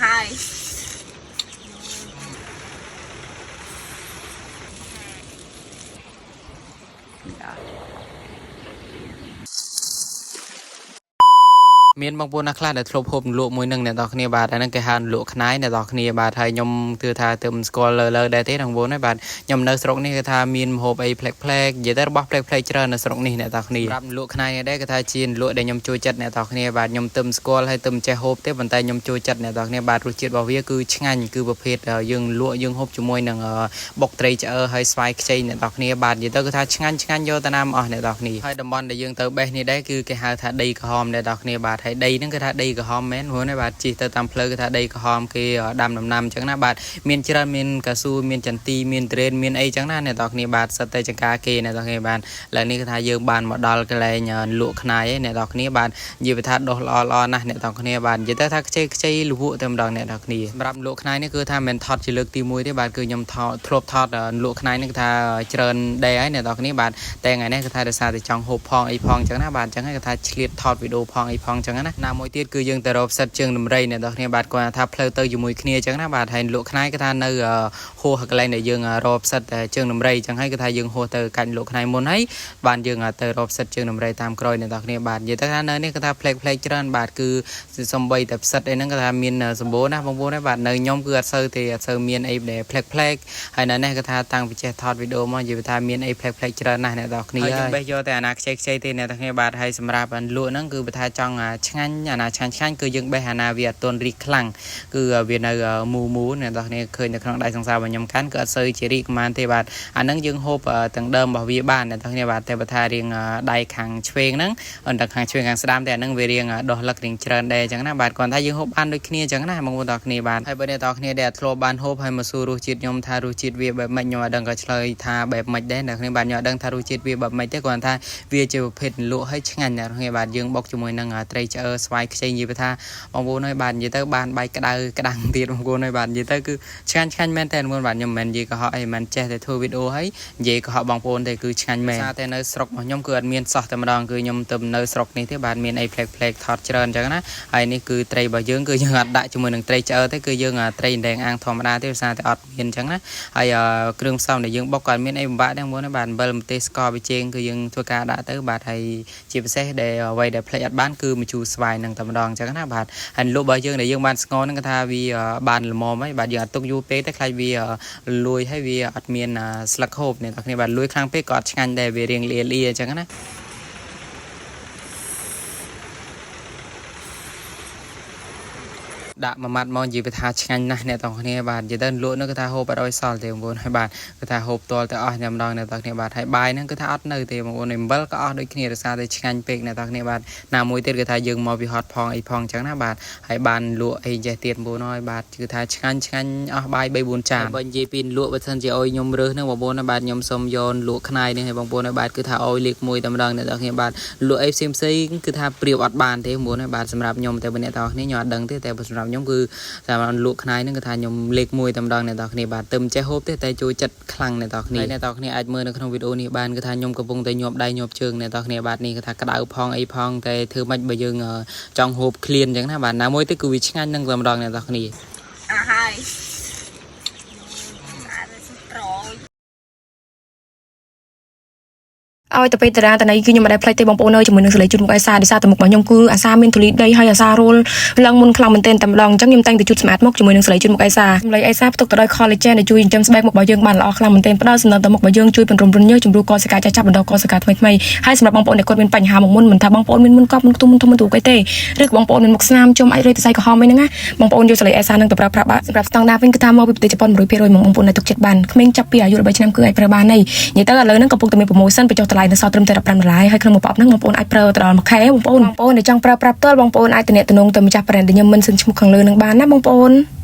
hai មានបងប្អូនណាខ្លះដែលធ្លាប់ហូបលក់មួយនឹងអ្នកនរគ្នាបាទអាហ្នឹងគេហៅលក់ខ្នាយអ្នកនរគ្នាបាទហើយខ្ញុំគឺថាទៅស្គាល់លើដែរទេបងប្អូនហើយបាទខ្ញុំនៅស្រុកនេះគឺថាមានម្ហូបអីប្លែកៗនិយាយទៅរបស់ប្លែកៗច្រើននៅស្រុកនេះអ្នកនរគ្នាប្រាប់លក់ខ្នាយដែរគេថាជាលក់ដែលខ្ញុំចូលចិត្តអ្នកនរគ្នាបាទខ្ញុំទៅស្គាល់ហើយទៅចេះហូបទេប៉ុន្តែខ្ញុំចូលចិត្តអ្នកនរគ្នាបាទរសជាតិរបស់វាគឺឆ្ងាញ់គឺប្រភេទយើងលក់យើងហូបជាមួយនឹងបុកត្រីឆ្អើហើយស្វាយខ្ចីអ្នកនរគ្នាបាទនិយាយទៅគឺថាឆ្ងាញ់យកទៅណាមអស់អ្នកនរគ្នាហើយតំបន់ដែលយើងទៅបេះនេះដែរគឺគេហៅថាដីក្រហមអ្នកនរគ្នាបាទហើយដីហ្នឹងគឺថាដីក្រហមមែនព្រោះនេះបាទជិះទៅតាមផ្លូវគឺថាដីក្រហមគេដាំដំណាំអញ្ចឹងណាបាទមានច្រើនមានកៅស៊ូមានចន្ទីមានត្រេនមានអីអញ្ចឹងណាអ្នកនរគ្នាបាទសិតតែចង្ការគេអ្នកនរគ្នាបាទឡើយនេះគឺថាយើងបានមកដល់កន្លែងលក់ខ្នាយឯអ្នកនរគ្នាបាទនិយាយថាដុសល្អណាស់អ្នកនរគ្នាបាទនិយាយទៅថាខ្ចីលក់តែម្ដងអ្នកនរគ្នាសម្រាប់លក់ខ្នាយនេះគឺថាមិនថត់ជាលើកទី1ទេបាទគឺខ្ញុំធ្លាប់ថតលក់ខ្នាយនេះគឺថាច្រើនដែរហើយអ្នកនរគ្នាបាទតែថ្ងៃនេះគឺថាដោយសារតែចង់ហូបផងអីផងអញ្ចឹងណាបាទអញ្ចឹងគឺថាឆ្លៀតថតវីដេអូផងអីផងអញ្ចឹងណាមួយទៀតគឺយើងទៅរកផ្សិតជើងដំរីអ្នកនរគ្នាបាទគាត់ថាផ្លូវទៅជាមួយគ្នាអញ្ចឹងណាបាទហើយលក់ខ្នាយគឺថានៅហួសកន្លែងដែលយើងរកផ្សិតជើងដំរីអញ្ចឹងហើយគឺថាយើងហួសទៅកាច់លក់ខ្នាយមុនហើយបានយើងទៅរកផ្សិតជើងដំរីតាមក្រោយអ្នកនរគ្នាបាទនិយាយទៅថានៅនេះគឺថាផ្លេកច្រើនបាទគឺសំបីតែផ្សិតអីហ្នឹងគឺថាមានសម្បូរណាបងប្អូនហើយបាទនៅខ្ញុំគឺអត់សូវមានអីដែលផ្លេកហើយនៅនេះគឺថាតាំងពីចេះថតវីដេអូមកនិយាយថាមានអីផ្លេកច្រើនណាស់អ្នកនរគ្នាហើយយើងបេះយកតែអាណាខ្ចីទេអ្នកនរគ្នាបាទហើយសម្រាប់លក់ហ្នឹងគឺបើថាចង់ឆ្ងាញ់អាណាឆ្ងាញ់គឺយើងបេះអាណាវាអត់ទាន់រីកខ្លាំងគឺវានៅមូអ្នកនរគ្នាឃើញនៅក្នុងដៃសង្សាររបស់ខ្ញុំកាន់គឺអត់សូវជារីកប៉ុន្មានទេបាទអាហ្នឹងយើងហូបទាំងដើមរបស់វាបានអ្នកនរគ្នាបាទតែបើថារៀងដៃខាងឆ្វេងហ្នឹងអន្តខាងឆ្វេងខាងស្ដាំតែអាហ្នឹងវារៀងដុសលឹករៀងច្រើនដែរអញ្ចឹងណាបាទគាត់ថាយើងហូបបានដូចគ្នាអញ្ចឹងណាបងប្អូនតគ្នាបាទហើយបើអ្នកនរគ្នាដែលធ្លាប់បានហូបហើយមកសួររសជាតិខ្ញុំថារសជាតិវាបែបម៉េចខ្ញុំអត់ដឹងក៏ឆ្លើយថាបែបម៉េចដែរអ្នកនរគ្នាបាទខ្ញុំអត់ដឹងថារសជាតិវាបែបម៉េចទេគាត់ថាវាជាប្រភេទលក់ហើយឆ្ងាញ់អ្នកនរគ្នាបាទយើងបុកជាមួយនឹងត្រីឆ្អើស្វាយខ្ចីនិយាយថាបងប្អូនហើយបាទនិយាយទៅបានបាយក្តៅទៀតបងប្អូនហើយបាទនិយាយទៅគឺឆ្ងាញ់មែនតើបងប្អូនបាទខ្ញុំមិនមែននិយាយកុហកអីមិនចេះតែធ្វើវីដេអូហើយនិយាយកុហកបងប្អូនទេគឺឆ្ងាញ់មែនតែនៅស្រុករបស់ខ្ញុំគឺអត់មានសោះតែម្ដងគឺខ្ញុំទៅនៅស្រុកនេះទេបាទមានអីប្លែកថតច្រើនអញ្ចឹងណាហើយនេះគឺត្រីរបស់យើងគឺយើងអត់ដាក់ជាមួយនឹងត្រីឆ្អើទេគឺយើងត្រីដែងអាំងធម្មតាទេភាសាតែអត់មានអញ្ចឹងណាហើយគ្រឿងផ្សំដែលយើងបុកក៏អត់មានអីបំបាក់ដែរបងប្អូនបាទអំបិលម្ទេសស្ករប៊ីចេងគឺយើងធ្វើការដាក់ទៅបាទហើយជាពិសេសដែលអ្វីដែលផ្លេចអត់បានគឺម្ជូរស្វាយនឹងតែម្ដងអញ្ចឹងណាបាទហើយលក់របស់យើងដែលយើងបានស្ងោហ្នឹងគឺថាវាបានល្មមហើយបាទយើងអត់ទុកយូរពេកទេខ្លាចវាលួយហើយវាអត់មានស្លឹកហូបអ្នកនរគ្នាបាទលួយខ្លាំងពេកក៏អត់ឆ្ងាញ់ដែរវារៀងលាអញ្ចឹងណាដាក់មួយម៉ាត់មកនិយាយថាឆ្ងាញ់ណាស់អ្នកទាំងគ្នាបាទនិយាយទៅលក់នោះគឺថាហូបអត់ឲ្យសល់ទេបងប្អូនហើយបាទគឺថាហូបតលទៅអស់តែម្ដងអ្នកទាំងគ្នាបាទហើយបាយហ្នឹងគឺថាអត់នៅទេបងប្អូនអំបិលក៏អស់ដូចគ្នាដោយសារតែឆ្ងាញ់ពេកអ្នកទាំងគ្នាបាទណាមួយទៀតគឺថាយើងមកពីហត់ផងអីផងអញ្ចឹងណាបាទហើយបានលក់អីចេះទៀតបងប្អូនហើយបាទគឺថាឆ្ងាញ់អស់បាយ3 4ចានបើនិយាយពីលក់បើសិនជាឲ្យខ្ញុំរើសហ្នឹងបងប្អូនហើយបាទខ្ញុំសុំយកលក់ខ្នាយនេះឲ្យបងប្អូនហើយបាទគឺថាឲ្យលេខ1តែម្ដងអ្នកទាំងគ្នាបាទលក់អីផ្សេងគឺថាប្រៀបអត់បានទេបងប្អូនហើយបាទសម្រាប់ខ្ញុំតែបើអ្នកទាំងគ្នាខ្ញុំអត់ដឹងទេតែសម្រាប់ខ្ញុំគឺតាមលក់ខ្នាយហ្នឹងគឺថាខ្ញុំលេខ1តែម្ដងអ្នកទាំងគ្នាបាទទៅមិនចេះហូបទេតែចូលចិត្តខ្លាំងអ្នកទាំងគ្នាអ្នកទាំងគ្នាអាចមើលនៅក្នុងវីដេអូនេះបានគឺថាខ្ញុំកំពុងតែញាប់ដៃញាប់ជើងអ្នកទាំងគ្នាបាទនេះគឺថាក្តៅផងអីផងតែធ្វើម៉េចបើយើងចង់ហូបឃ្លានអញ្ចឹងណាបាទណាមួយទៅគឺវាឆ្ងាញ់នឹងតែម្ដងអ្នកទាំងគ្នាហើយឲ្យទៅពេលតារាតណៃគឺខ្ញុំមិនដែលផ្លេចទេបងប្អូនអើយជាមួយនឹងសលេជូតមុខអាសាដោយសារតែមុខរបស់ខ្ញុំគឺអាសាមានធូលីដីហើយអាសារលឡើងមុនខ្លាំងមែនទែនតែម្ដងអញ្ចឹងខ្ញុំតែងតែជូតសម្អាតមុខជាមួយនឹងសលេជូតមុខអាសាសម្លេងអាសាផ្ទុកទៅដោយ collagen ដែលជួយចិញ្ចឹមស្បែកមុខរបស់យើងបានល្អខ្លាំងមែនទែនផ្ដល់សំណើមទៅមុខរបស់យើងជួយពង្រឹងរញើសជំរុញកសកាចាស់ចាប់បណ្ដោះកសកាថ្មីហើយសម្រាប់បងប្អូនដែលគាត់មានបញ្ហាមុខមុនមិនថាបងប្អូនមានមុនកប់មុនខ្ទមមុនធំមុនទូកទេឬក៏បងប្អូនមានមុខស្នាមជុំអាចរៃទៅសៃក្រហមអីហ្នឹងណាបងប្អូនយកសលេអាសានឹងទៅប្រើប្រាស់បាទសម្រាប់ស្តង់ដារវិញគឺថាមកពីប្រទេសជប៉ុន 100% បងប្អូនដែលទុកចិត្តបានក្មេងចាប់ពីអាយុ13ឆ្នាំគឺអាចប្រើបានហើយនិយាយទៅឥឡូវហ្នឹងកំពុងតែមាន promotion បញ្ចុះតម្លៃនៅសល់ត្រឹមតែ$15ហើយក្នុងមួយប៉បហ្នឹងបងប្អូនអាចប្រើទៅដល់1ខែបងប្អូនដែលចង់ប្រើប្រាស់ផ្ទាល់បងប្អូនអាចទំនាក់ទំនងទៅម្ចាស់ brand ដែលខ្ញុំមិនសិនឈ្មោះខាងលើនឹងបានណាបងប្អូន